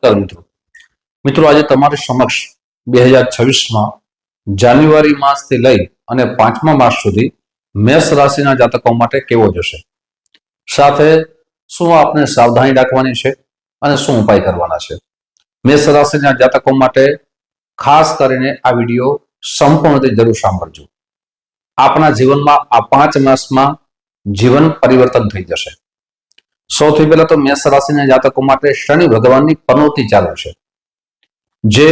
મિત્રો મિત્રો આજે તમારી સમક્ષ 2026માં જાન્યુઆરી માસથી લઈ અને 5મા માસ સુધી મેષ રાશિના જાતકો માટે કેવો જશે, સાથે શું આપને સાવધાની રાખવાની છે અને શું ઉપાય કરવાના છે। મેષ રાશિના જાતકો માટે ખાસ કરીને આ વિડીયો સંપૂર્ણ રીતે જરૂર સાંભળજો। આપના જીવનમાં આ 5 માસમાં જીવન પરિવર્તન થઈ જશે। સૌથી પહેલા તો મેષ રાશિના જાતકો માટે શનિ ભગવાનની પનોતી ચાલુ છે, જે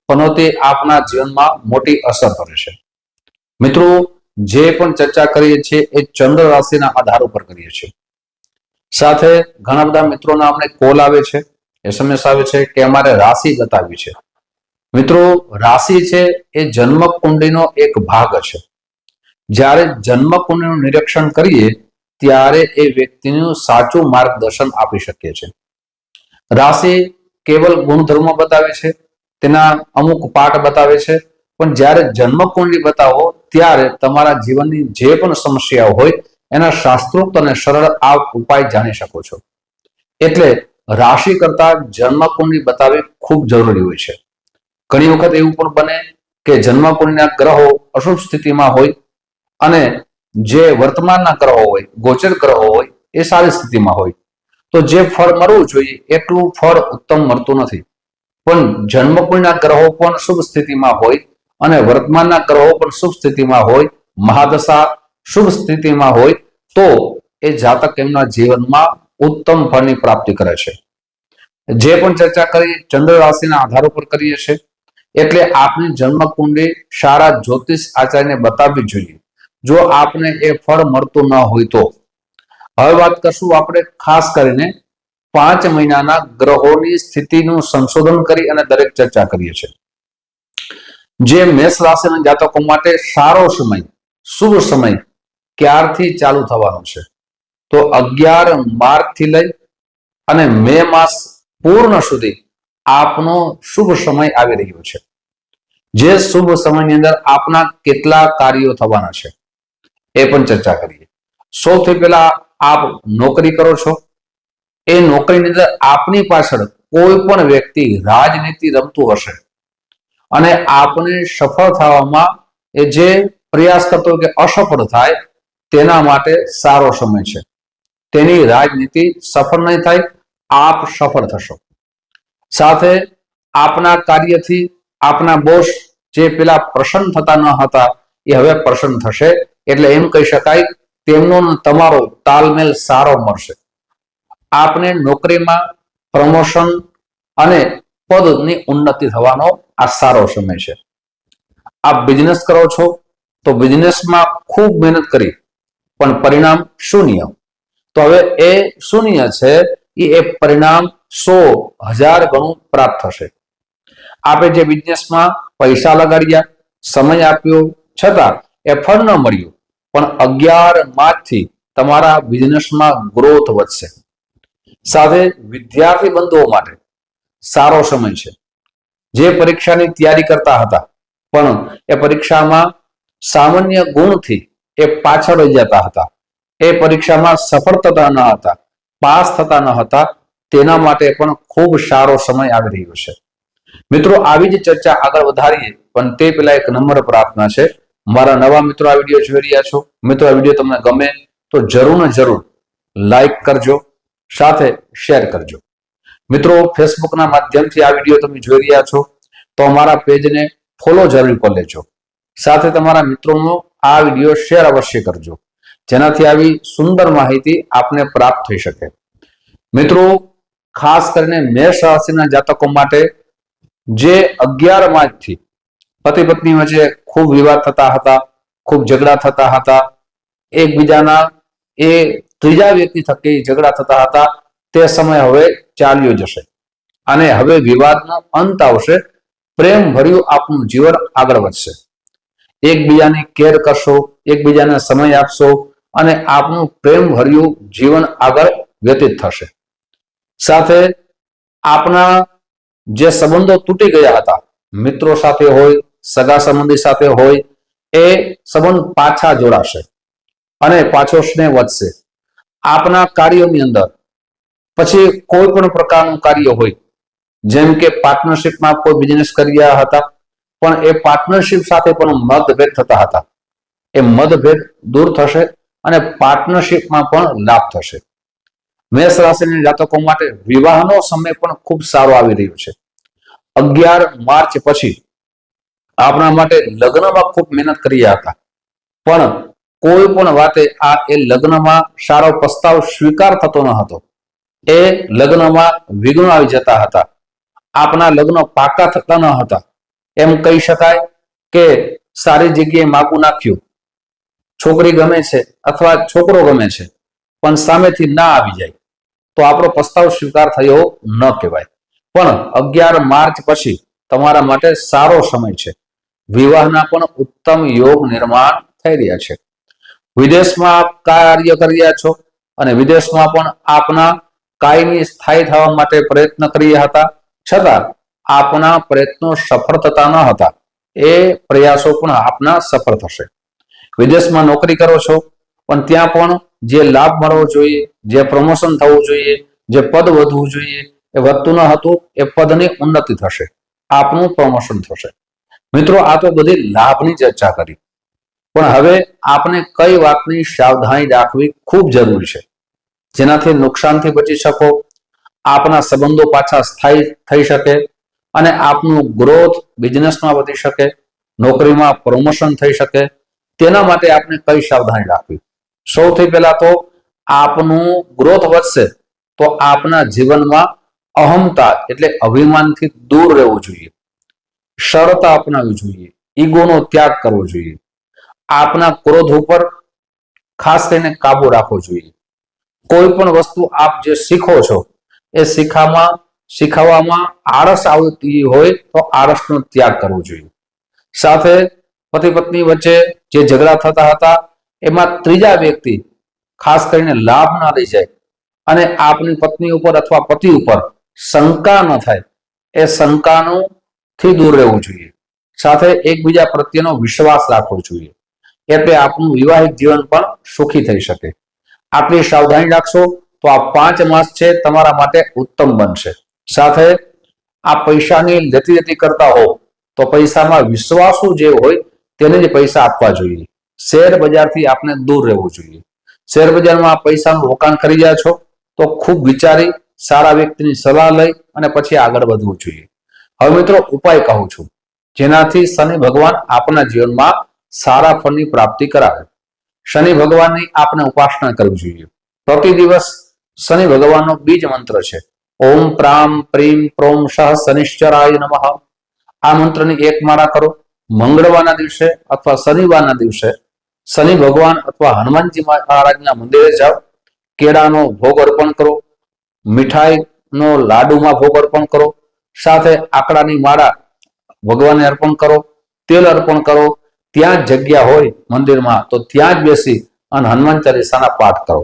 પનોતી આપના જીવનમાં મોટી અસર કરે છે। મિત્રો જે પણ ચર્ચા કરીએ છીએ એ ચંદ્ર રાશિના આધાર ઉપર કરીએ છીએ। સાથે ઘણા બધા મિત્રોના અમને કોલ આવે છે, SMS આવે છે કે અમારે રાશિ બતાવી છે। મિત્રો રાશિ છે એ જન્મ કુંડળીનો એક ભાગ છે। જ્યારે જન્મ કુંડળીનું નિરીક્ષણ કરીએ ત્યારે એ વ્યક્તિનું સાચું માર્ગદર્શન આપી શકીએ છીએ। રાશિ કેવલ ગુણધર્મો બતાવે છે, તેના અમુક પાઠ બતાવે છે, પણ જ્યારે જન્મ કુંડળી બતાવો ત્યારે તમારા જીવનની જે પણ સમસ્યાઓ હોય એના શાસ્ત્રોક્ત અને સરળ આપ ઉપાય જાણી શકો છો। એટલે રાશિ કરતા જન્મ કુંડળી બતાવવી ખૂબ જરૂરી હોય છે। ઘણી વખત એવું પણ બને કે જન્મ કુંડળીના ગ્રહો અશુભ સ્થિતિમાં હોય અને જે વર્તમાનના ગ્રહો હોય, ગોચર ગ્રહો હોય એ સારી સ્થિતિમાં હોય, તો જે ફળ મળવું જોઈએ એટલું ફળ ઉત્તમ મળતું નથી। પણ જન્મકુંડળીના ગ્રહો પણ શુભ સ્થિતિમાં હોય અને વર્તમાનના ગ્રહો પણ શુભ સ્થિતિમાં હોય, મહાદશા શુભ સ્થિતિમાં હોય તો એ જાતક એમના જીવનમાં ઉત્તમ ફળની પ્રાપ્તિ કરે છે। જે પણ ચર્ચા કરી ચંદ્ર રાશિના આધાર ઉપર કરીએ છીએ, એટલે આપની જન્મ કુંડળી સારા જ્યોતિષ આચાર્યને બતાવવી જોઈએ જો આપને એ ફળ મળતું ન હોય તો। હવે વાત કરશું આપણે ખાસ કરીને 5 મહિનાના ગ્રહોની સ્થિતિનું સંશોધન કરી અને દરેક ચર્ચા કરીએ છીએ। જે મેષ રાશિના જાતકો માટે સારો સમય, શુભ સમય ક્યારથી ચાલુ થવાનો છે, તો 11 માર્ચથી લઈ અને મે માસ પૂર્ણ સુધી આપનો શુભ સમય આવી રહ્યો છે। જે શુભ સમયની અંદર આપના કેટલા કાર્યો થવાના છે એ પણ ચર્ચા કરીએ। સૌથી પહેલા આપ નોકરી કરો છો, એ નોકરીની અંદર આપની પાછળ કોઈ પણ વ્યક્તિ રાજનીતિ રમતું હશે અને આપને સફળ થવામાં એ જે પ્રયાસ કરતો કે અસફળ થાય તેના માટે સારો સમય છે। તેની રાજનીતિ સફળ નહીં થાય, આપ સફળ થશો। સાથે આપના કાર્યથી આપના બોસ જે પેલા પ્રસન્ન થતા ન હતા એ હવે પ્રસન્ન થશે। એટલે એમ કહી શકાય તેમનો તમારો તાલમેલ સારો મળશે। આપને નોકરીમાં પ્રમોશન અને પદની ઉન્નતિ થવાનો આ સારો સમય છે। આપ બિઝનેસ કરો છો તો બિઝનેસમાં ખૂબ મહેનત કરી પણ પરિણામ શૂન્ય, તો હવે એ શૂન્ય છે એ પરિણામ 100,000 ગણું પ્રાપ્ત થશે। આપે જે બિઝનેસમાં પૈસા લગાડ્યા, સમય આપ્યો, છતાં એ ફળ ન મળ્યું, પણ 11 માર્ચથી તમારા બિઝનેસમાં ગ્રોથ વધશે। સાથે વિદ્યાર્થી બંધુઓ માટે સારો સમય છે। જે પરીક્ષાની તૈયારી કરતા હતા પણ એ પરીક્ષામાં સામાન્ય ગુણથી એ પાછળ રહી જતા હતા, એ પરીક્ષામાં સફળ થતા ન હતા, પાસ થતા ન હતા, તેના માટે પણ ખૂબ સારો સમય આવી રહ્યો છે। મિત્રો આવી જ ચર્ચા આગળ વધારીએ પણ તે પહેલા એક નમ્ર પ્રાર્થના છે, મારા નવા મિત્રો આ વિડીયો જોઈ રહ્યા છો, મિત્રો આ વિડીયો તમને ગમે તો જરૂર ને જરૂર લાઈક કરજો, સાથે શેર કરજો। મિત્રો ફેસબુકના માધ્યમથી આ વિડીયો તમે જોઈ રહ્યા છો તો અમારા પેજને ફોલો જરૂર કરી લેજો, સાથે તમારા મિત્રોનો આ વિડીયો શેર અવશ્ય કરજો, જેનાથી આવી સુંદર માહિતી આપને પ્રાપ્ત થઈ શકે। મિત્રો ખાસ કરીને મેષ રાશિના જાતકો માટે જે 11 માર્ચથી પતિ પત્ની વચ્ચે ખૂબ વિવાદ થતા હતા, ખૂબ ઝઘડા થતા હતા, એકબીજાના એ ત્રીજા વ્યક્તિ થકી ઝઘડા થતા હતા, તે સમય હવે ચાલ્યો જશે અને હવે વિવાદનો અંત આવશે। પ્રેમ ભર્યું આપનું જીવન આગળ વધશે। એકબીજાની કેર કરશો, એકબીજાને સમય આપશો અને આપનું પ્રેમ ભર્યું જીવન આગળ વ્યતીત થશે। સાથે આપના જે સંબંધો તૂટી ગયા હતા, મિત્રો સાથે હોય, સગા સંબંધી સાથે હોય, એ સંબંધ પાછા જોડાશે અને પાછો સ્નેહ વધશે। આપના કાર્યોની અંદર પછી કોઈ પણ પ્રકારનું કાર્ય હોય જેમ કે પાર્ટનરશિપમાં કોઈ બિઝનેસ કરી રહ્યા હતા, પણ એ પાર્ટનરશિપ સાથે પણ મતભેદ થતા હતા. એ મતભેદ દૂર થશે અને પાર્ટનરશિપમાં પણ લાભ થશે. મેષ રાશિના જાતકો માટે વિવાહનો સમય પણ ખૂબ સારો આવી રહ્યો છે. 11 માર્ચ પછી આપણા માટે લગ્નમાં ખૂબ મહેનત કર્યા હતા, પણ કોઈ પણ વાતે એ લગ્નમાં સારો પ્રસ્તાવ સ્વીકાર થતો ન હતો. એ લગ્નમાં વિઘ્નો આવી જતા હતા. આપના લગ્ન પાકા થતા ન હતા. એમ કહી શકાય કે સારી જગ્યાએ માગું નાખ્યું, છોકરી ગમે છે અથવા છોકરો ગમે છે, પણ સામેથી ના આવી જાય તો આપણો પ્રસ્તાવ સ્વીકાર થયો ન કહેવાય. પણ 11 માર્ચ પછી તમારા માટે સારો સમય છે. વિવાહના પણ ઉત્તમ યોગ નિર્માણ થઈ રહ્યા છે. વિદેશમાં આપ કાર્ય કરી રહ્યા છો અને વિદેશમાં પણ આપના કાયમી સ્થાયી થવા માટે પ્રયત્ન કરી રહ્યા હતા, છતાં આપના પ્રયત્નો સફળ થતા ન હતા. એ પ્રયાસો પણ આપના સફળ થશે. વિદેશમાં નોકરી કરો છો, પણ ત્યાં પણ જે લાભ મળવો જોઈએ, જે પ્રમોશન થવું જોઈએ, જે પદ વધવું જોઈએ, એ વધતું ન હતું. એ પદની ઉન્નતિ થશે, આપનું પ્રમોશન થશે. મિત્રો, આ તો બધી લાભની ચર્ચા કરી, પણ હવે આપને કઈ વાતની સાવધાની રાખવી ખૂબ જરૂરી છે, જેનાથી નુકસાનથી બચી શકો, આપના સંબંધો પાછા સ્થાયી થઈ શકે અને આપનું ગ્રોથ બિઝનેસમાં વધી શકે, નોકરીમાં પ્રમોશન થઈ શકે. તેના માટે આપણે કઈ સાવધાની રાખવી? સૌથી પહેલા તો આપનું ગ્રોથ વધશે તો આપના જીવનમાં અહમતા એટલે અભિમાનથી દૂર રહેવું જોઈએ, સરળતા અપનાવવી જોઈએ, ઈગોનો ત્યાગ કરવો જોઈએ, આપના ક્રોધ ઉપર ખાસ કરીને કાબુ રાખવો જોઈએ. કોઈ પણ વસ્તુ આપ જે શીખો છો એ શીખવામાં આળસ આવતી હોય તો આળસનો ત્યાગ કરવો જોઈએ. સાથે પતિ પત્ની વચ્ચે જે ઝઘડા થતા હતા એમાં ત્રીજા વ્યક્તિ ખાસ કરીને લાભ ના લઈ જાય અને આપની પત્ની ઉપર અથવા પતિ ઉપર શંકા ન થાય, એ શંકાનું થી દૂર રહેવું જોઈએ. સાથે એકબીજા પ્રત્યેનો વિશ્વાસ રાખવો જોઈએ, એટલે આપનું વિવાહિત જીવન પણ સુખી થઈ શકે. આટલી સાવધાની રાખશો તો આ 5 માસ છે તમારા માટે ઉત્તમ બનશે. સાથે આ પૈસાની લેતી કરતા હો તો પૈસામાં વિશ્વાસુ જે હોય તેને જ પૈસા આપવા જોઈએ. શેર બજારથી આપણે દૂર રહેવું જોઈએ. શેર બજારમાં પૈસાનું રોકાણ કરી રહ્યા છો તો ખૂબ વિચારી સારા વ્યક્તિની સલાહ લઈ અને પછી આગળ વધવું જોઈએ. હવે મિત્રો, ઉપાય કહું છું જેનાથી શનિ ભગવાન આપના જીવનમાં સારા ફળની પ્રાપ્તિ કરાવે. શનિ ભગવાનની આપણે ઉપાસના કરવી જોઈએ. પ્રતિ દિવસ શનિ ભગવાનનો બીજ મંત્ર છે ઓમ પ્રામ પ્રીમ પ્રોમ સહ શનિશ્ચરાય નમઃ. આ મંત્રની એક માળા કરો. મંગળવારના દિવસે અથવા શનિવારના દિવસે શનિ ભગવાન અથવા હનુમાનજી મહારાજના મંદિરે જાઓ, કેળાનો ભોગ અર્પણ કરો, મીઠાઈનો લાડુમાં ભોગ અર્પણ કરો, સાથે આકડાની માળા ભગવાનને અર્પણ કરો, તેલ અર્પણ કરો. ત્યાં જ જગ્યા હોય મંદિરમાં તો ત્યાં જ બેસી અને હનુમાન ચાલીસાના પાઠ કરો.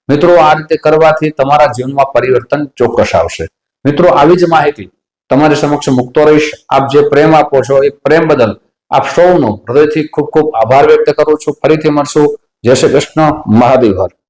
મિત્રો, આ રીતે કરવાથી તમારા જીવનમાં પરિવર્તન ચોક્કસ આવશે. મિત્રો, આવી જ માહિતી તમારી સમક્ષ મૂકતો રહીશ. આપ જે પ્રેમ આપો છો એ પ્રેમ બદલ આપ સૌનો હૃદયથી ખૂબ ખૂબ આભાર વ્યક્ત કરું છું. ફરીથી મળશું. જય શ્રી કૃષ્ણ. મહાદેવ હર.